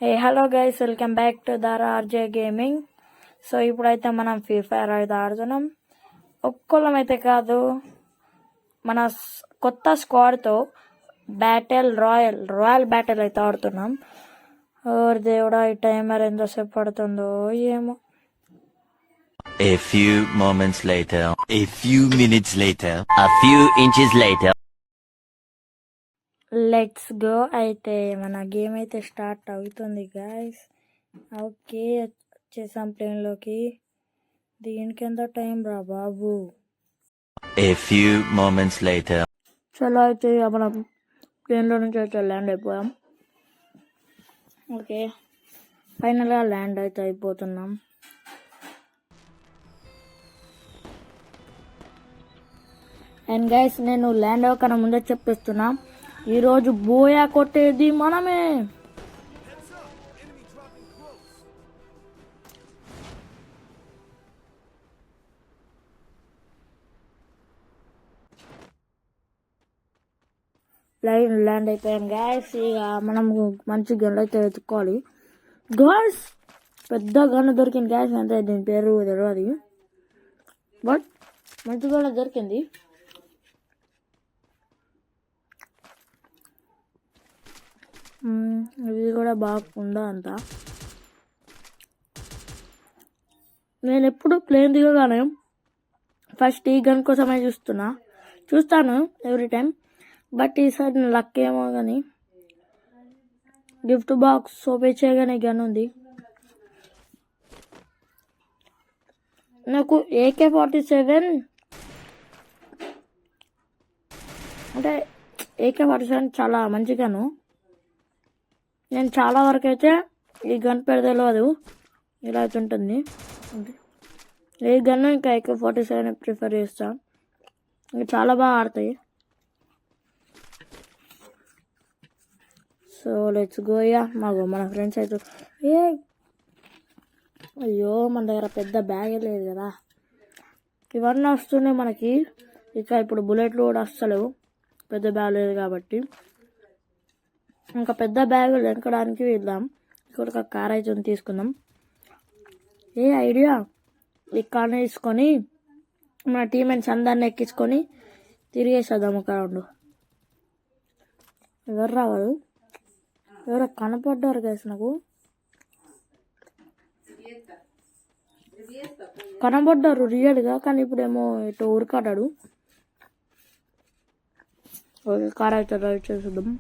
Hello guys, welcome back to దారా RJ gaming. So ఇప్పుడైతే మనం ఫ్రీ ఫైర్ అయితే ఆడుతున్నాం. ఒక్కొక్కలం అయితే కాదు, మన కొత్త స్క్వాడ్తో రాయల్ బ్యాటిల్ అయితే ఆడుతున్నాం. ఓరి దేవుడా, ఈ టైమర్ ఎంతసేపు పడుతుందో ఏమో. A few moments later, a few minutes later, a few inches later. Let's go. అయితే మన గేమ్ అయితే స్టార్ట్ అవుతుంది గైస్. ఓకే, వచ్చేసాం ప్లేన్లోకి. దీనికి ఎంత టైం రా బాబు. A few moments later. చలో అయితే మనం ప్లేన్లో నుంచి అయితే ల్యాండ్ అయిపోయాం. ఓకే, ఫైనల్గా ల్యాండ్ అయితే అయిపోతున్నాం. అండ్ గైస్, నేను ల్యాండ్ అవ్వకన్నా ముందే చెప్పేస్తున్నా, ఈరోజు బోయా కొట్టేది మనమే. ల్యాండ్ అయిపోయాం గ్యాస్. ఇక మనం మంచి గన్ అయితే వెతుక్కోవాలి. గ్యాస్ పెద్ద గన్ దొరికింది గ్యాస్. అంటే దీని పేరు తెలియదు, బట్ మంచి గన్ దొరికింది. ఇది కూడా బాగుందా అంతా. నేను ఎప్పుడు ప్లేన్ దిగగానే ఫస్ట్ ఈ గన్ కోసమే చూస్తాను ఎవ్రీ టైం. బట్ ఈసారి నా లక్ ఏమో కానీ గిఫ్ట్ బాక్స్ ఓపెన్ చేయగానే గన్ ఉంది. నాకు AK-47 అంటే AK-47 చాలా మంచి గను. నేను చాలా వరకు అయితే ఈ గన్ పేరు తెలియదు, ఇలా అయితే ఉంటుంది. ఈ గన్ను ఇంకా AK-47 ప్రిఫర్ చేస్తాను. ఇంకా చాలా బాగా ఆడతాయి. So let's go. మన ఫ్రెండ్స్ అయితే అయ్యో, మన దగ్గర పెద్ద బ్యాగ్ లేదు కదా. ఇవన్నీ వస్తున్నాయి మనకి. ఇక ఇప్పుడు బుల్లెట్లు కూడా వస్తలేవు, పెద్ద బ్యాగ్ లేదు కాబట్టి. ఇంకా పెద్ద బ్యాగ్ వెనకడానికి వెళ్దాం. ఇక్కడ ఒక కార్ అయితే తీసుకుందాం. ఐడియా, ఈ కార్ తీసుకొని మన టీమేట్స్ అందరిని ఎక్కించుకొని తిరిగేసేద్దాం ఒక రౌండ్. ఎవరు రావాలి, ఎవరో కనపడ్డారు గైస్. నాకు కనపడ్డారు రియల్గా, కానీ ఇప్పుడేమో ఇటు ఊరికాడాడు. ఓకే, కార్ అయితే డ్రైవ్ చేసేద్దాం.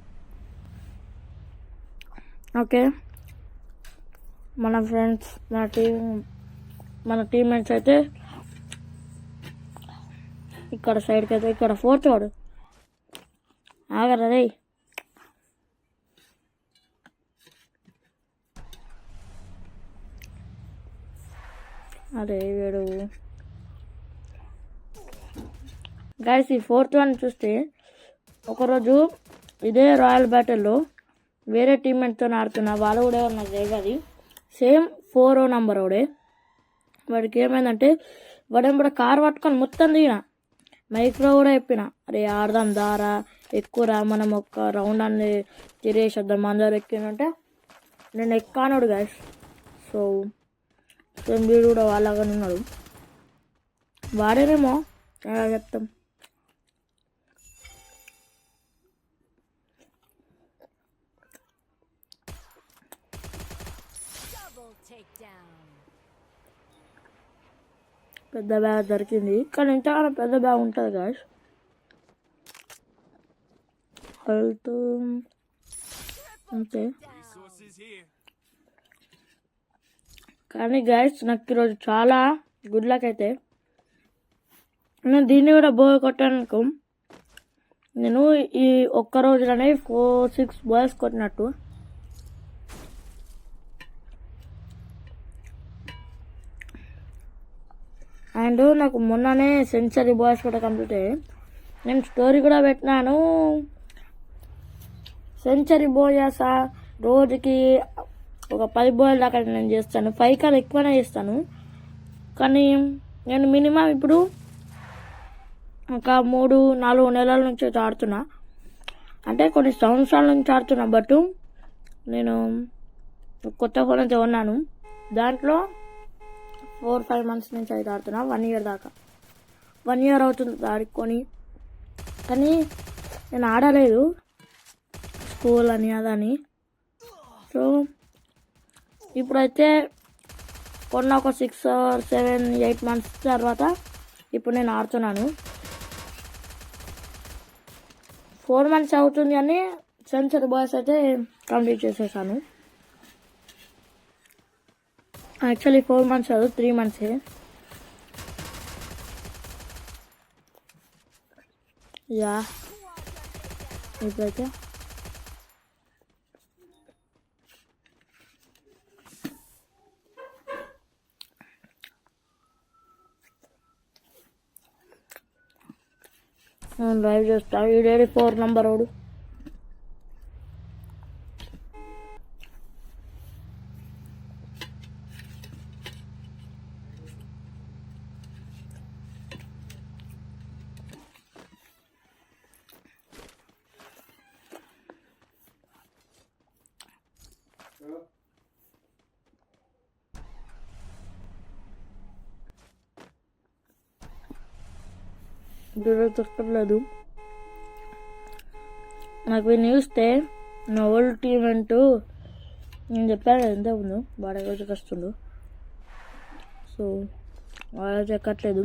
ఓకే, మన ఫ్రెండ్స్ మన టీమ్మేట్స్ అయితే ఇక్కడ సైడ్కి అయితే ఇక్కడ ఫోర్త్ వాడు ఆగరా రే. అరే వీడు గైస్, ఈ ఫోర్త్ వన్ చూస్తే ఒకరోజు ఇదే రాయల్ బ్యాటిల్లో వేరే టీమ్మేట్తో ఆడుతున్నా. వాళ్ళు కూడా నాకు తెలియదు, సేమ్ 4 నంబర్ వాడే. వాడికి ఏమైందంటే వాడేమో కార్ పట్టుకొని మొత్తం దిగిన. మైక్లో కూడా చెప్పిన, అరే ఆడదాం దారా, ఎక్కువరా, మనం ఒక్క రౌండ్ అన్ని తిరిగేసేద్దాం అందరు ఎక్కినంటే నేను ఎక్కానుడు గైస్. సో వీడు కూడా వాళ్ళగానే ఉన్నాడు. వాడేనేమో ఎలా చెప్తాం. పెద్ద బ్యాగ్ దొరికింది, కానీ ఇంతకన్నా పెద్ద బ్యాగ్ ఉంటుంది గాయస్. హెల్త్ అంతే. కానీ గాయస్, నాకు ఈరోజు చాలా గుడ్ లక్ అయితే. నేను దీన్ని కూడా బోయ్ కొట్టాను అనుకో. నేను ఈ ఒక్క రోజులోనే 4-6 బాయ్స్ కొట్టినట్టు. అండ్ నాకు మొన్ననే సెంచరీ బాయ్స్ కూడా కంప్లీట్ అయ్యాయి. నేను స్టోరీ కూడా పెట్టినాను, సెంచరీ బాయ్స్ రోజుకి ఒక 10 బాయ్ దాకా నేను చేస్తాను. 5 కన్నా ఎక్కువనే చేస్తాను. కానీ నేను మినిమం ఇప్పుడు ఒక 3-4 నెలల నుంచి ఆడుతున్నా. అంటే కొన్ని సంవత్సరాల నుంచి ఆడుతున్నా. బట్ నేను కొత్త ఫోన్ అయితే ఉన్నాను. దాంట్లో 4-5 months నుంచి అయితే ఆడుతున్నా. 1 year దాకా. 1 year అవుతుంది ఆడుకొని. కానీ నేను ఆడలేదు, స్కూల్ అని అదని. సో ఇప్పుడైతే కొన్న ఒక 6 or 7-8 months తర్వాత ఇప్పుడు నేను ఆడుతున్నాను. 4 months అవుతుంది అని సెన్సర్ బాయ్స్ అయితే కంప్లీట్ చేసేసాను. యాక్చువల్లీ 4 months కాదు, 3 months. యా ఇప్పుడైతే నేను డ్రైవ్ చేస్తా. ఈడేడి 4 number వాడు. దొరకట్లేదు నాకు. వీడిని చూస్తే నా ఓల్డ్ టీమ్ అంటూ నేను చెప్పాను ఎంత ముందు వాడు రోజు కష్టండు. సో వాళ్ళైతే ఎక్కట్లేదు.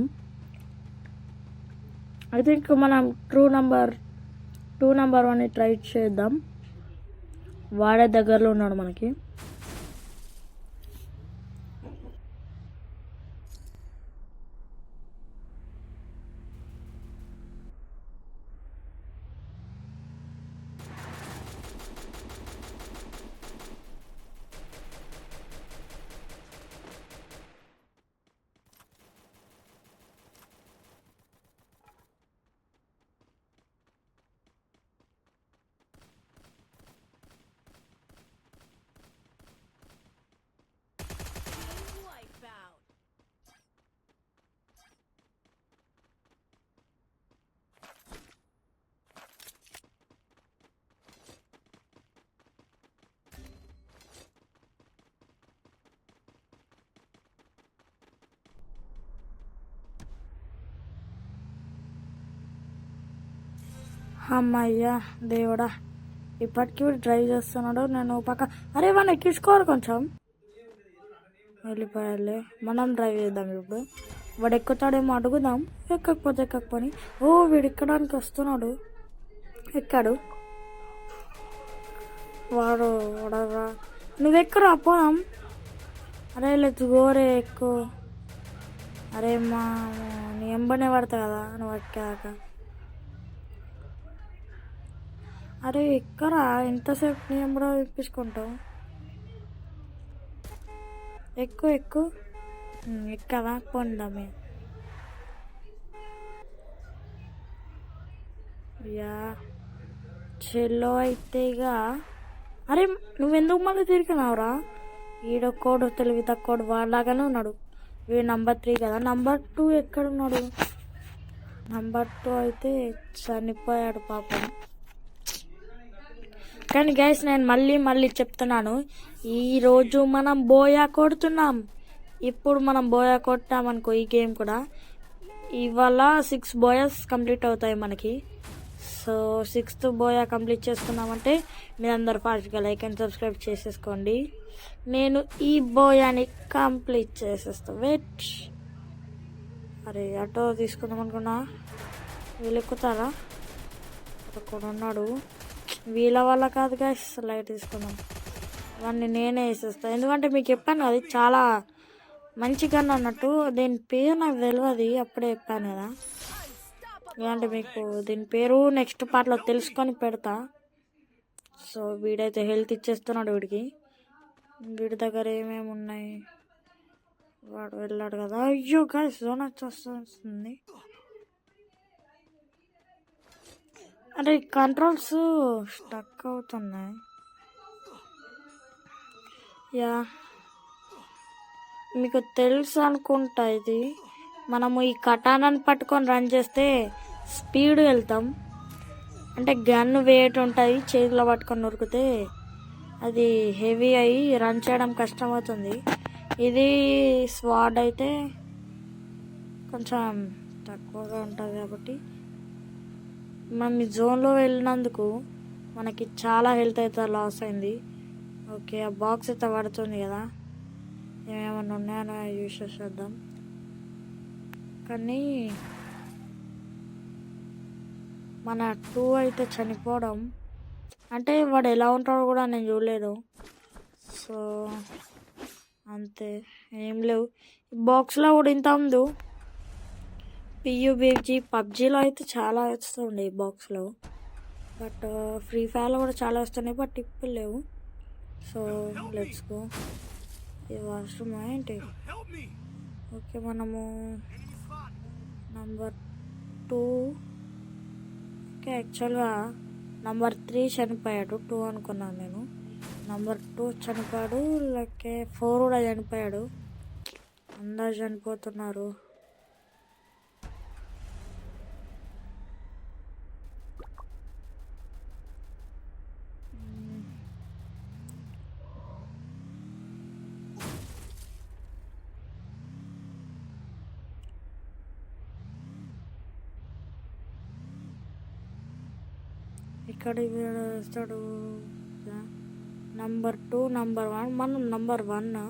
ఐ థింక్ మనం 2 number 1 ట్రై చేద్దాం. వాడే దగ్గరలో ఉన్నాడు మనకి. అమ్మయ్యా దేవుడా, ఇప్పటికీ డ్రైవ్ చేస్తున్నాడు. నేను పక్క అరే వాడిని ఎక్కించుకోవాలి, కొంచెం వెళ్ళిపోయాలి. మనం డ్రైవ్ చేద్దాం ఇప్పుడు. వాడు ఎక్కుతాడేమో అడుగుదాం. ఎక్కకపోతే ఎక్కకపోని. ఓ వీడు ఎక్కడానికి వస్తున్నాడు. ఎక్కాడు వాడు. వాడరా నువ్వెక్కరా పోదాం. అరే లెట్స్ గోరే ఎక్కువ. అరే మా నీ ఎంబనే పడతా కదా నువ్వు ఎక్కాక. అరే ఎక్కరా, ఎంతసేపు నీ ఎంబడో ఇప్పించుకుంటావు. ఎక్కువ ఎక్కవా పొందామే. యా చెల్లో అయితే ఇక. అరే నువ్వెందుకు మళ్ళీ తిరిగినావురా? ఈడొక్కోడు తెలివి తక్కువడు వాడిలాగానే ఉన్నాడు. వీడు నెంబర్ 3 కదా. నెంబర్ 2 ఎక్కడున్నాడు? నెంబర్ 2 అయితే చనిపోయాడు పాపం. కానీ గైస్ నేను మళ్ళీ చెప్తున్నాను, ఈరోజు మనం బోయా కొడుతున్నాం. ఇప్పుడు మనం బోయా కొట్టామనుకో ఈ గేమ్ కూడా, ఇవాళ 6 బోయాస్ కంప్లీట్ అవుతాయి మనకి. సో 6th బోయా కంప్లీట్ చేసుకున్నామంటే మీరందరూ ఫాస్ట్గా లైక్ అండ్ సబ్స్క్రైబ్ చేసేసుకోండి. నేను ఈ బోయాని కంప్లీట్ చేసేస్తా. వెయిట్. అరే ఆటో తీసుకుందాం అనుకున్నా. వీళ్ళు ఎక్కుతారా? అక్కడ ఉన్నాడు. వీళ్ళ వల్ల కాదు గైస్, లైట్ తీసుకుందాం. వాడిని నేనే వేసేస్తాను, ఎందుకంటే మీకు చెప్పాను అది చాలా మంచి గన్ అన్నట్టు. దీని పేరు నాకు తెలియదు, అప్పుడే చెప్పాను కదా. ఎందుకంటే మీకు దీని పేరు నెక్స్ట్ పార్ట్లో తెలుసుకొని పెడతా. సో వీడైతే హెల్త్ ఇచ్చేస్తున్నాడు. వీడి దగ్గర ఏమేమి ఉన్నాయి? వాడు వెళ్ళాడు కదా. అయ్యో గైస్ జోన్ వచ్చేస్తుంది. అంటే కంట్రోల్స్ స్టక్ అవుతున్నాయి. యా మీకు తెలుసు అనుకుంటా, ఇది మనము ఈ కటానాన్ని పట్టుకొని రన్ చేస్తే స్పీడ్ వెళ్తాం. అంటే గన్ వెయిట్ ఉంటుంది, చేతిలో పట్టుకొని నొరికితే అది హెవీ అయ్యి రన్ చేయడం కష్టమవుతుంది. ఇది స్వాడ్ అయితే కొంచెం తక్కువగా ఉంటుంది కాబట్టి మనం ఈ జోన్లో వెళ్ళినందుకు మనకి చాలా హెల్త్ అయితే లాస్ అయింది. ఓకే, ఆ బాక్స్ అయితే పడుతుంది కదా, ఏమేమన్నా ఉన్నాయో యూస్ చేద్దాం. కానీ మన 2 అయితే చనిపోవడం అంటే వాడు ఎలా ఉంటాడో కూడా నేను చూడలేదు. సో అంతే, ఏం లేవు. బాక్స్లో కూడా ఇంత ఉంది. PUBG పబ్జీలో అయితే చాలా వస్తుండే ఈ బాక్స్లో, బట్ ఫ్రీ ఫైర్లో కూడా చాలా వస్తున్నాయి, బట్ టిప్పులు లేవు. So let's go. ఇది వాష్రూమ్ ఏంటి? ఓకే, మనము నంబర్ 2. ఓకే, యాక్చువల్గా నంబర్ 3 చనిపోయాడు, 2 అనుకున్నాను నేను. నంబర్ 2 చనిపోయాడు, లేకే 4 కూడా చనిపోయాడు. అందరు చనిపోతున్నారు. ఇక్కడ వేస్తాడు నంబర్ 2, నంబర్ 1. మనం నంబర్ 1.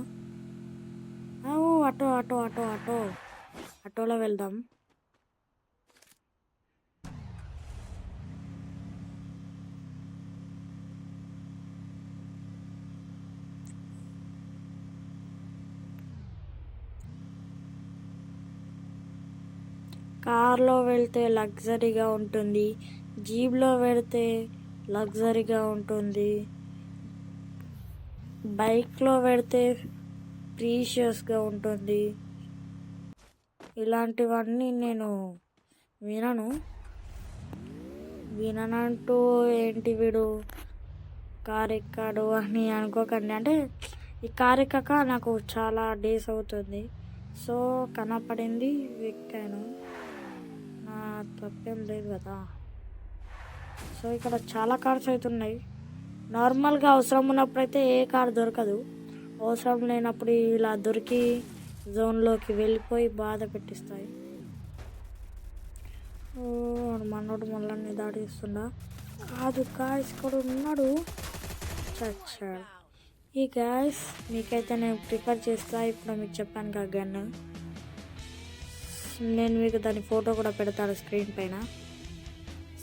ఆటోలో వెళ్దాం. కార్లో వెళ్తే లగ్జరీగా ఉంటుంది, జీప్లో వెళ్తే లగ్జరీగా ఉంటుంది, బైక్లో వెళ్తే ప్రీషియస్గా ఉంటుంది. ఇలాంటివన్నీ నేను విననంటూ ఏంటి వీడు కార్ ఎక్కాడు అని అనుకోకండి. అంటే ఈ కార్ ఎక్కాక నాకు చాలా డేస్ అవుతుంది. సో కనపడింది, ఎక్కాను, నా తప్పేం లేదు కదా. సో ఇక్కడ చాలా కార్స్ అవుతున్నాయి. నార్మల్గా అవసరం ఉన్నప్పుడైతే ఏ కార్ దొరకదు, అవసరం లేనప్పుడు ఇలా దొరికి జోన్లోకి వెళ్ళిపోయి బాధ పెట్టిస్తాయి. మనోడు మళ్ళీ దాడిస్తుండా? కాదు గాయస్, ఇక్కడ ఉన్నాడు, చచ్చాడు. ఈ గాయస్ మీకైతే నేను ప్రిఫర్ చేస్తా. ఇప్పుడు మీకు చెప్పాను కదా గన్, నేను మీకు దాని ఫోటో కూడా పెడతాను స్క్రీన్ పైన.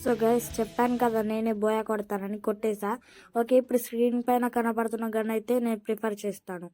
సో గైస్, చెప్పాను కదా నేనే బోయా కొడతానని, కొట్టేసా. ఓకే, ఇప్పుడు స్క్రీన్ పైన కనపడుతున్న గన్ అయితే నేను ప్రిఫర్ చేస్తాను.